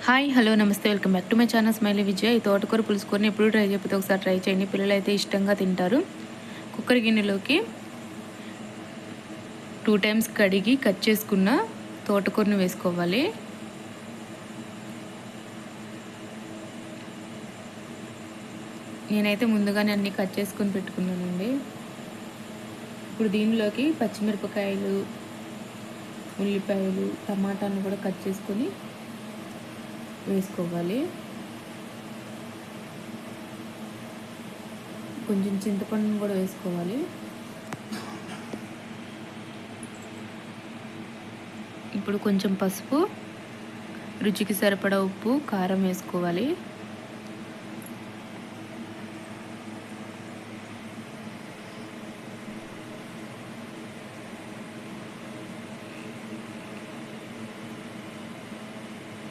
Hi hello నమస్తే welcome back to my channel smiley Vijay. ఈ తోటకూర పులుసుకొని ఎప్పుడు ట్రై చేయకపోతే ఒకసారి ట్రై చేయండి. పిల్లలు అయితే ఇష్టంగా తింటారు. కుక్కర్ గిన్నెలోకి 2 టైమ్స్ కడిగి కట్ చేసుకున్న తోటకూరను వేసుకోవాలి. నేనైతే ముందుగానే అన్నీ కట్ చేసుకొని పెట్టుకున్నానండి. ఇప్పుడు దీనిలోకి పచ్చిమిరపకాయలు, ఉల్లిపాయలు, టమాటాను కూడా కట్ చేసుకొని వేసుకోవాలి. కొంచెం చింతపండును కూడా వేసుకోవాలి. ఇప్పుడు కొంచెం పసుపు, రుచికి సరిపడా ఉప్పు, కారం వేసుకోవాలి.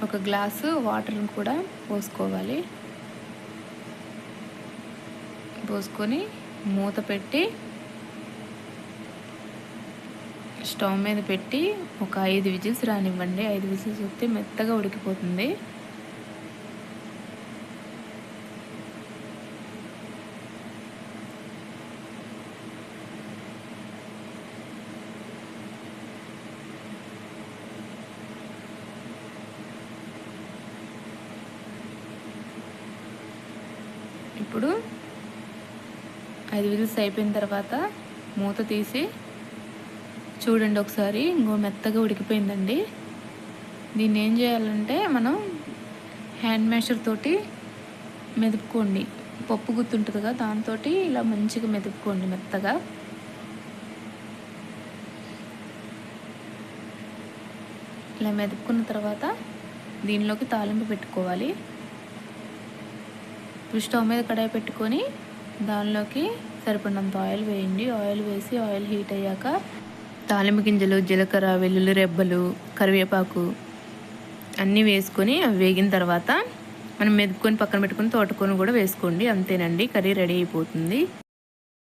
ఒక గ్లాసు వాటర్ని కూడా పోసుకోవాలి. పోసుకొని మూత పెట్టి స్టవ్ మీద పెట్టి ఒక 5 విజిల్స్ రానివ్వండి. 5 విజిల్స్ వస్తే మెత్తగా ఉడికిపోతుంది. ఇప్పుడు 5 విజిల్స్ అయిపోయిన తర్వాత మూత తీసి చూడండి ఒకసారి. ఇంకో మెత్తగా ఉడికిపోయిందండి. దీన్ని ఏం చేయాలంటే మనం హ్యాండ్ మ్యాషర్ తోటి మెదుపుకోండి. పప్పు గుత్తుంటుంది కదా, దాంతో ఇలా మంచిగా మెదుపుకోండి మెత్తగా. ఇలా మెదుపుకున్న తర్వాత దీనిలోకి తాలింపు పెట్టుకోవాలి. ఇప్పుడు స్టవ్ మీద కడాయి పెట్టుకొని దానిలోకి సరిపడినంత ఆయిల్ వేయండి. ఆయిల్ వేసి ఆయిల్ హీట్ అయ్యాక తాలింపు గింజలు, జీలకర్ర, వెల్లుల్లి రెబ్బలు, కరివేపాకు అన్నీ వేసుకొని అవి వేగిన తర్వాత మనం మెదుపుకొని పక్కన పెట్టుకొని తోటకూరను కూడా వేసుకోండి. అంతేనండి, కర్రీ రెడీ అయిపోతుంది.